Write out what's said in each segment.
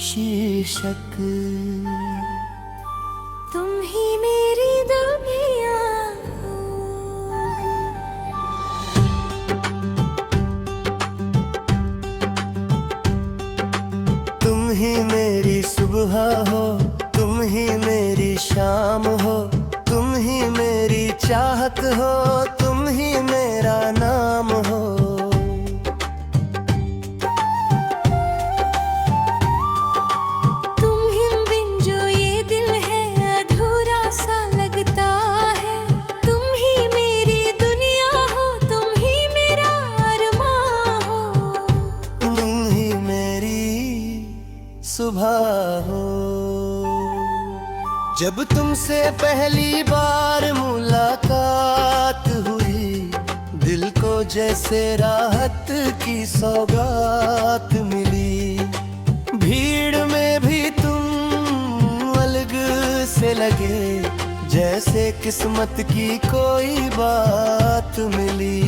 शीर्षक तुम ही मेरी दुनिया हो। तुम ही मेरी सुबह हो, तुम ही मेरी शाम हो, तुम ही मेरी चाहत हो, तुम ही मेरा नाम हो। तुम ही बिन जो ये दिल है अधूरा सा लगता है। तुम ही मेरी दुनिया हो, तुम ही मेरा अरमां हो। तुम ही मेरी सुबह हो। जब तुमसे पहली बार मुलाकात हुई, दिल को जैसे राहत की सौगात मिली। भीड़ में भी तुम अलग से लगे, जैसे किस्मत की कोई बात मिली।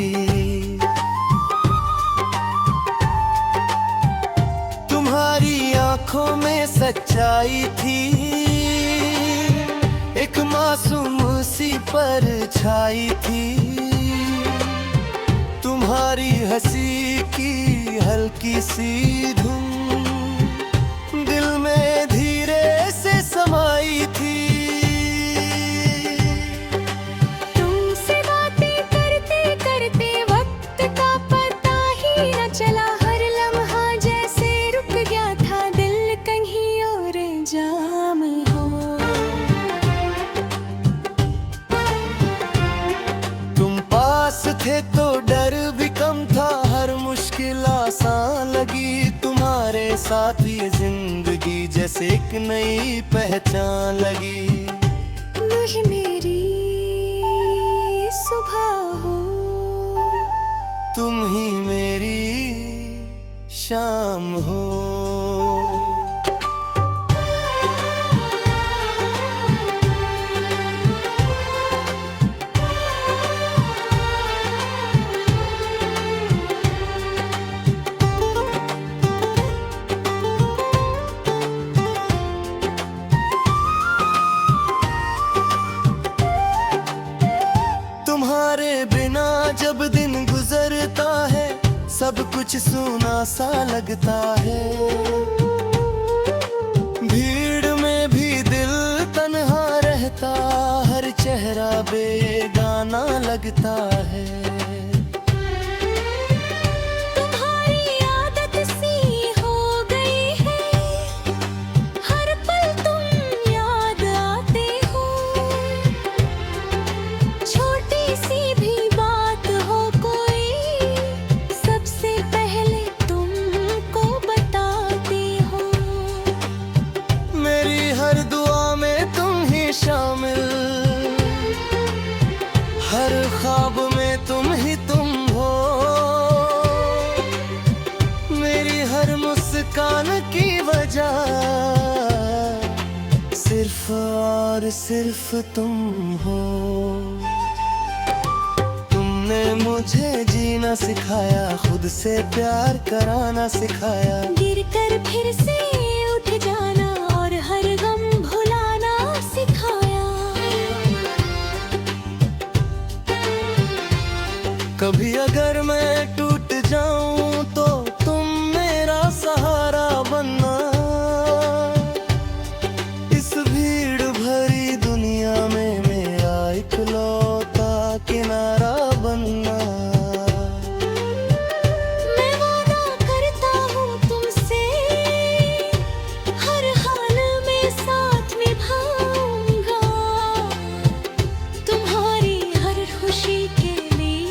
तुम्हारी आंखों में सच्चाई थी, एक मासूम सी परछाई थी। तुम्हारी हंसी की हल्की सी धुन दिल में धीरे से समाई थी। तुमसे बातें करते करते वक्त का पता ही न चला। हर लम्हा जैसे रुक गया था, दिल कहीं और जाम हो। तुम पास थे तो डर भी कम था, हर मुश्किल आसान लगी। तुम्हारे साथ ये जिंदगी जैसे एक नई पहचान लगी। मुझे मेरी सुबह हो, तुम ही मेरी शाम हो। तुम्हारे बिना जब दिन गुजरता है, सब कुछ सूना सा लगता है। भीड़ में भी दिल तन्हा रहता, हर चेहरा बेगाना लगता है। तुम्हारी आदत सी हो गई है, हर पल तुम याद आते हो। छोटी सी भी बात हो कोई, सबसे पहले तुमको बताते हो। मेरी हर दुआ में तुम ही शामिल, हर ख्वाब में तुम ही तुम हो। मेरी हर मुस्कान की वजह सिर्फ और सिर्फ तुम हो। तुमने मुझे जीना सिखाया, खुद से प्यार कराना सिखाया। गिर कर फिर से उठ जाना और हर गम भुलाना सिखाया। कभी अगर मैं टूट जाऊं तो तुम मेरा सहारा बनना। इस भीड़ भरी दुनिया में मेरा इकलौता किनारा बनना। मैं वादा करता हूँ तुमसे, हर हाल में साथ निभाऊंगा। तुम्हारी हर खुशी के लिए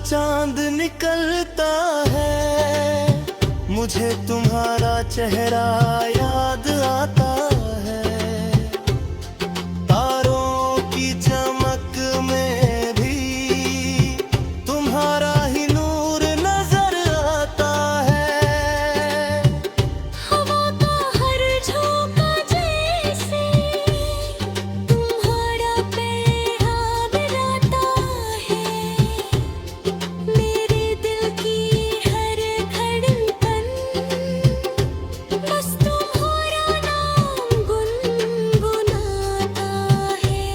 चांद निकलता है, मुझे तुम्हारा चेहरा याद आता है। तारों की चमक में भी तुम्हारा ही नूर नजर आता है। हवा का हर झोंका जैसे तुम्हारा पैगाम लाता है। मेरे दिल की हर धड़कन बस तुम्हारा नाम गुनगुनाता है।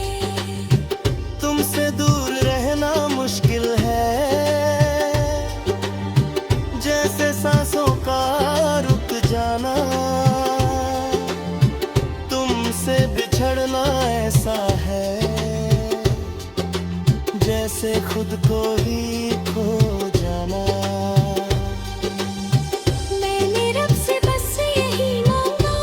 तुमसे दूर रहना मुश्किल है, जैसे सांसों का रुक जाना। तुमसे बिछड़ना ऐसा है, जैसे खुद को ही खो जाना। मैंने रब से बस यही मांगा,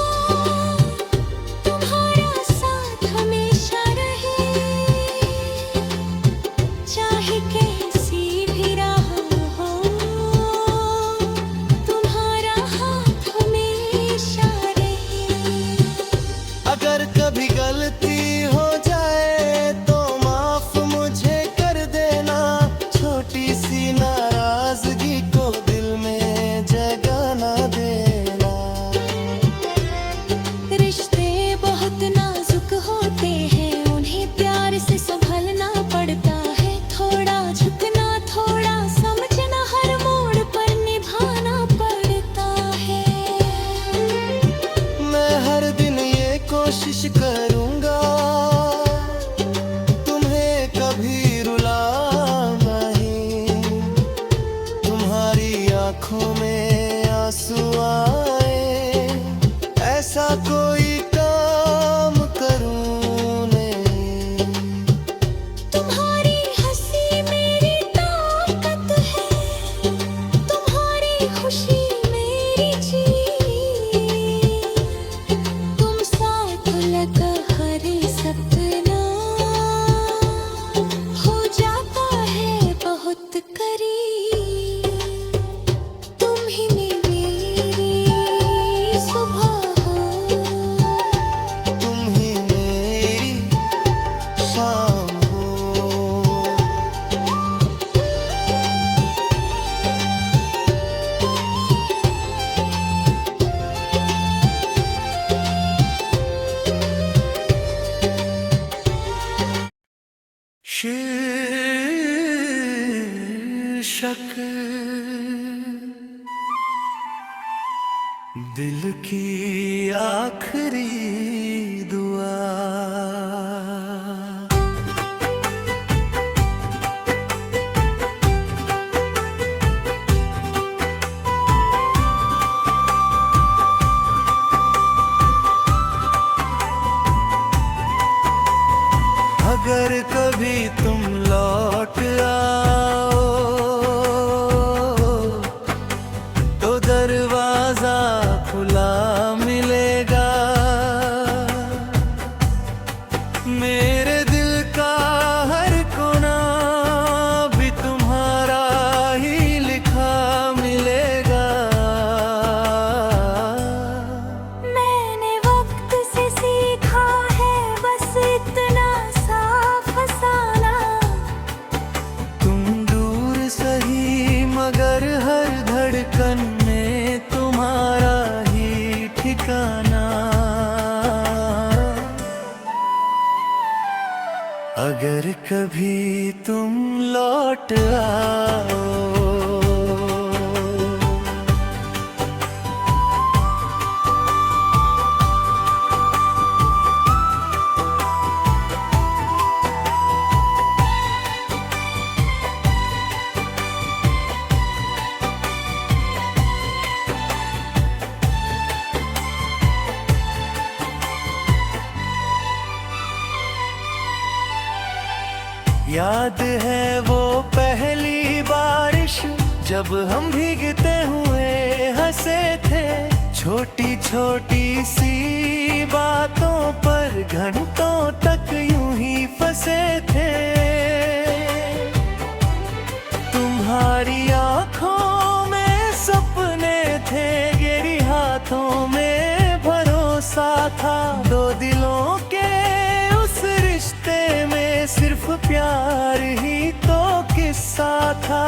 तुम्हारा साथ हमेशा रहे। चाहे कैसी भी राह हो, तुम्हारा हाथ हमेशा रहे। अगर कभी गलती हो जाए तो माफ मुझे कर देना। छोटी सी नाराजगी को दिल में जगह ना देना। रिश्ते बहुत नाजुक होते हैं, उन्हें प्यार से संभलना पड़ता है। थोड़ा झुकना, थोड़ा समझना, हर मोड़ पर निभाना पड़ता है। मैं हर दिन ये कोशिश करूंगा, तुम्हें कभी रुला नहीं। तुम्हारी आंखों में आंसू आए, ऐसा कोई काम करूं नहीं। तुम्हारी हंसी मेरी ताकत है, तुम्हारी खुशी मेरी जीत। तुम साथ लगा हर सपना हो जाता है बहुत करीब। तुम ही मेरी सुबह हो, तुम ही मेरी शाम हो। शीर्षक दिल की आखिरी दुआ। अगर कभी तुम लौट आओ तो दरवाजा खुला मिलेगा। मेरे दिल का हर कोना भी तुम्हारा ही लिखा मिलेगा। मैंने वक्त से सीखा है बस इतना सा फसाना। तुम दूर सही मगर हर धड़कन में तुम्हारा ही ठिकाना। अगर कभी तुम लौट आओ याद है वो पहली बारिश जब हम भीगते हुए हंसे थे। छोटी छोटी सी बातों पर घंटों तक यूं ही फंसे थे। तुम दिलों के उस रिश्ते में सिर्फ प्यार ही तो किस्सा था।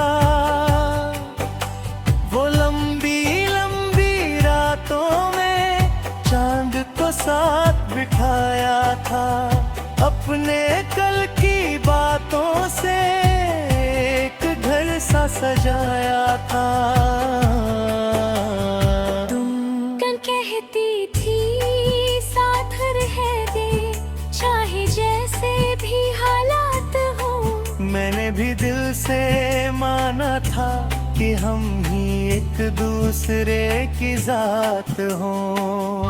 वो लंबी लंबी रातों में चांद को साथ बिठाया था, अपने कल की बातों से एक घर सा सजाया था। तुम कल कहती थी साथ रह दे, चाहे जैसे भी हालात हो। मैंने भी दिल से माना था कि हम ही एक दूसरे की जात हों।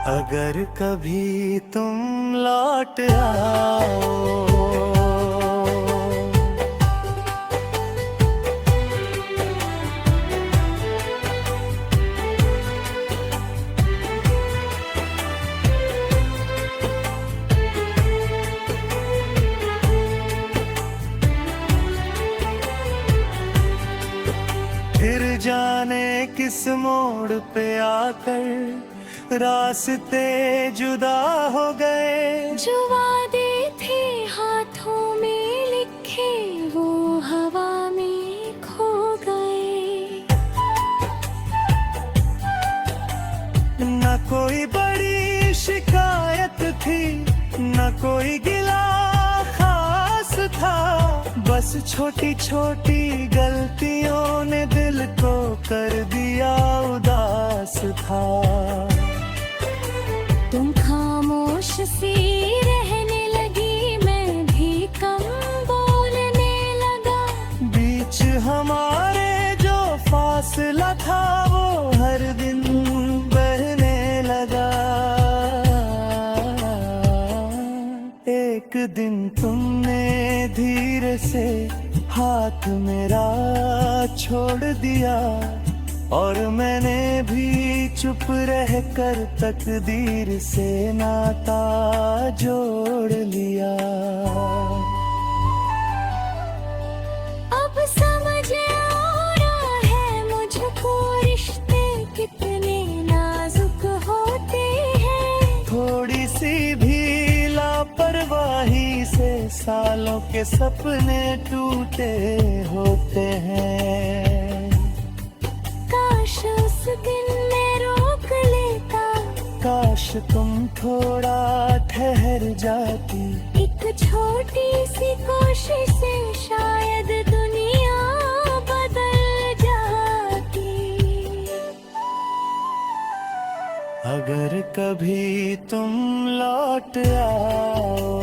अगर कभी तुम लौट आओ, फिर जाने किस मोड़ पे आकर रास्ते जुदा हो गए। जो वादे थे हाथों में लिखे वो हवा में खो गए। न कोई बड़ी शिकायत थी, न कोई गिला खास था, बस छोटी छोटी गलतियों ने दिल को कर दिया उदास था। तुम खामोश सी रहने लगी, मैं भी कम बोलने लगा। बीच हमारे जो फासला था वो हर दिन बढ़ने लगा। एक दिन तुमने धीरे से हाथ मेरा छोड़ दिया, और मैंने भी चुप रहकर तकदीर से नाता जोड़ लिया। अब समझ आ रहा है मुझको रिश्ते कितने नाजुक होते हैं। थोड़ी सी भी लापरवाही से सालों के सपने टूटे होते हैं। काश उस दिन मैं रोक लेता, काश तुम थोड़ा ठहर जाती। एक छोटी सी कोशिश से शायद दुनिया बदल जाती। अगर कभी तुम लौट आओ,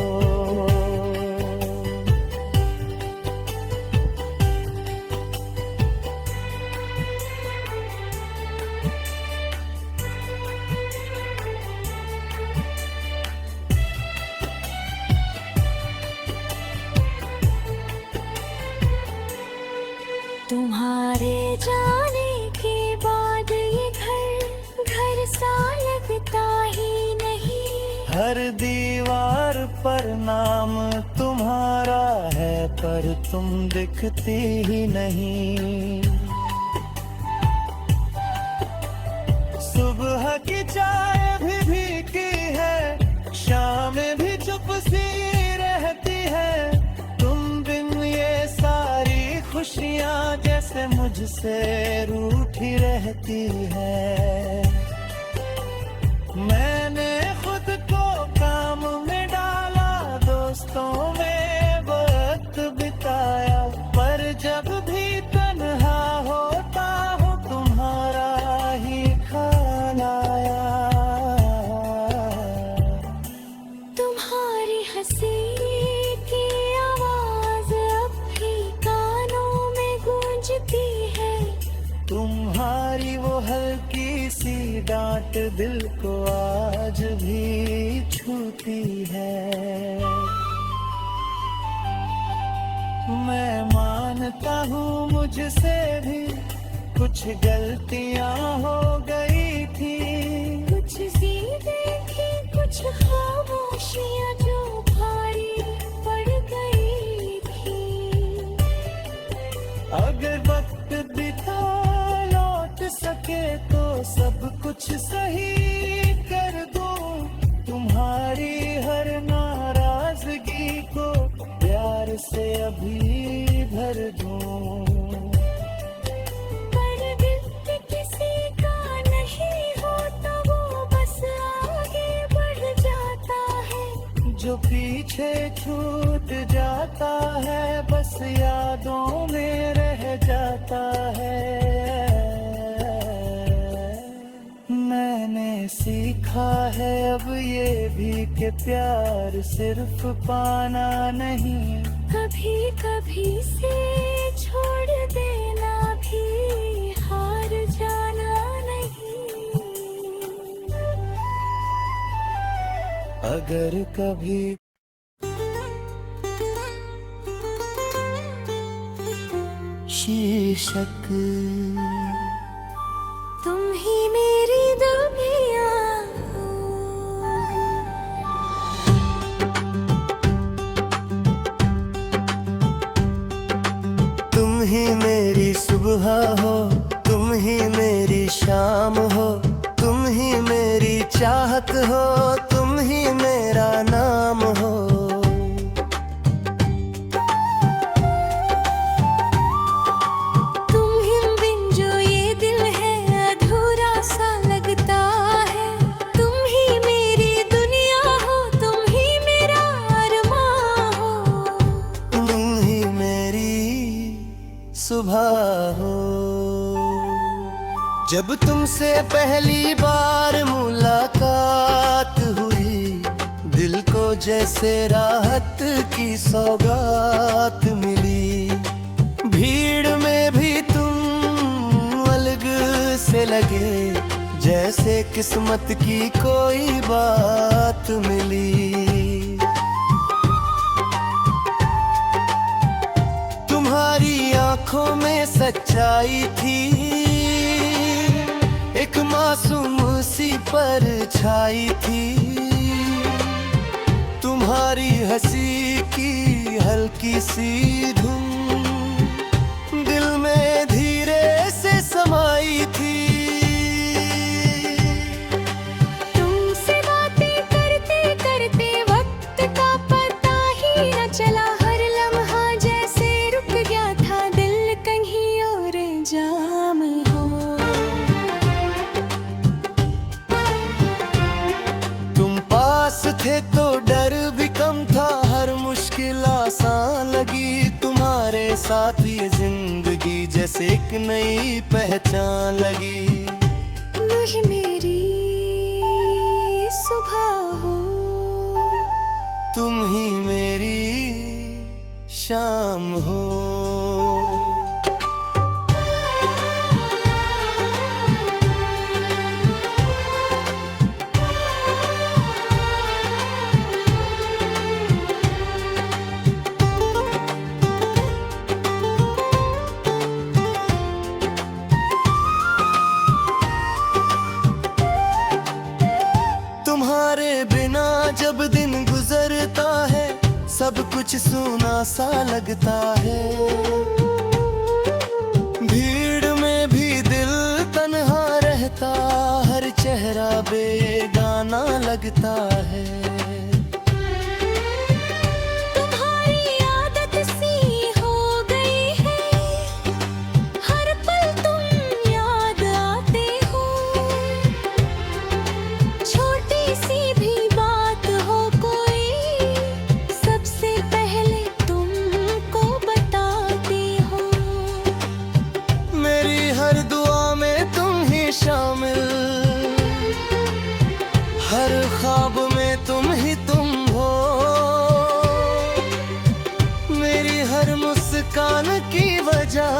तुम्हारे जाने के बाद ये घर सा लगता ही नहीं। हर दीवार पर नाम तुम्हारा है, पर तुम दिखती ही नहीं। सुबह की चाय भी भीगी है, शाम भी चुप सी रहती है। तुम बिन ये सारी खुशियाँ जैसे मुझसे रूठी रहती है। मैंने खुद को काम में डाला, दोस्तों में वक्त बिताया, पर जब भी तन्हा होता हूँ तुम्हारा ही ख्याल आया। तुम्हारी हंसी की आवाज अब भी कानों में गूंजती है। तुम्हारी वो हल्की सी डांट दिल को आज भी छूती है। मैं मानता हूँ मुझसे भी कुछ गलतियाँ हो गई थी, कुछ सीधे थी कुछ खामोशियाँ जो भारी पड़ गई थी। अगर वक्त बिता लौट सके तो सब कुछ सही भी भर दूं। पर दिल के किसी का नहीं होता, वो बस आगे बढ़ जाता है। जो पीछे छूट जाता है बस यादों में रह जाता है। मैंने सीखा है अब ये भी कि प्यार सिर्फ पाना नहीं, कभी कभी से छोड़ देना भी हार जाना नहीं। अगर कभी शीर्षक तुम ही मेरी दुनिया हो। तुम ही मेरी सुबह हो, तुम ही मेरी शाम हो, तुम ही मेरी चाहत हो, तुम ही मेरा नाम हो। तुम ही बिन जो ये दिल है अधूरा सा लगता है। तुम ही मेरी दुनिया हो, तुम ही मेरा अरमां हो। तुम ही मेरी सुबह हो। जब तुमसे पहली बार मुलाकात हुई, दिल को जैसे राहत की सौगात मिली। भीड़ में भी तुम अलग से लगे, जैसे किस्मत की कोई बात मिली। तुम्हारी आंखों में सच्चाई थी, एक मासूम सी परछाई थी। तुम्हारी हंसी की हल्की सी धुन दिल में धीरे से समाई थी। तुमसे बातें करते करते वक्त का पता ही न चला। हर लम्हा जैसे रुक गया था, दिल कहीं और जाम हो। तुम पास थे तो डर भी कम था, हर मुश्किल आसान लगी। तुम्हारे साथ ये जिंदगी जैसे एक नई पहचान लगी। मुझे मेरी सुबह हो, तुम ही मेरी शाम हो। तुम्हारे बिना जब दिन गुजरता है, सब कुछ सूना सा लगता है। भीड़ में भी दिल तन्हा रहता, हर चेहरा बेगाना लगता है। तुम्हारी आदत सी हो गई है, हर पल तुम याद आते हो। छोटी सी भी बात हो कोई, सबसे पहले तुमको बताती हो। मेरी हर दुआ में तुम ही शामिल, हर ख्वाब में तुम ही तुम हो। मेरी हर मुस्कान की वजह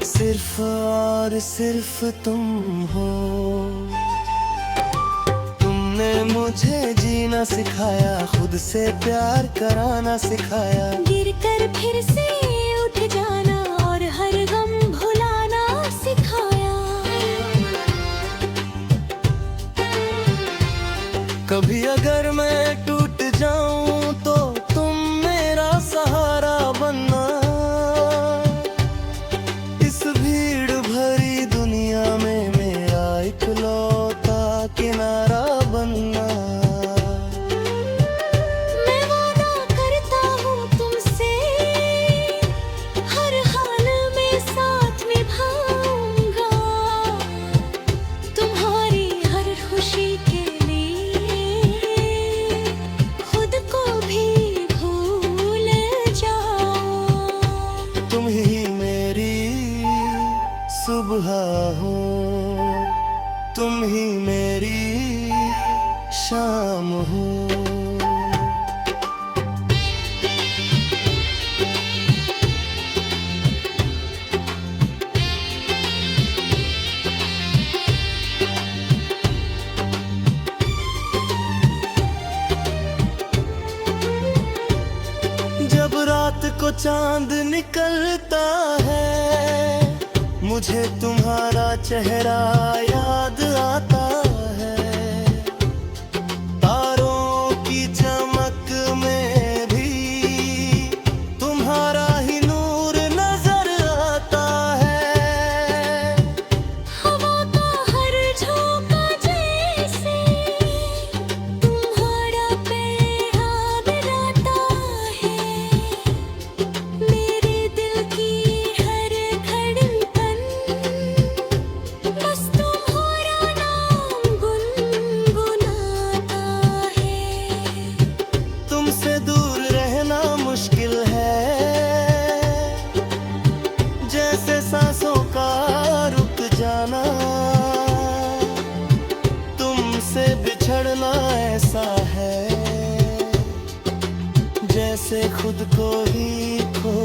सिर्फ और सिर्फ तुम हो। तुमने मुझे जीना सिखाया, खुद से प्यार कराना सिखाया। गिर कर फिर से उठ जाना और हर गम भुलाना सिखाया। कभी अगर मैं टूट जाऊं तो तुम मेरा सहारा बनना। इस भीड़ भरी दुनिया में मेरा इकलौता किनारा बनना। मैं वादा करता हूँ को चांद निकलता है, मुझे तुम्हारा चेहरा याद आता है। तारों की चमक में भी तुम्हारा ही नूर नजर आता है। हवा का हर झोंका जैसे तुम्हारा पैगाम लाता है। मेरे दिल की हर धड़कन बस तुम्हारा नाम गुनगुनाता है। तुमसे दूर रहना मुश्किल है, जैसे सांसों का रुक जाना। तुमसे बिछड़ना ऐसा है, जैसे खुद को ही खो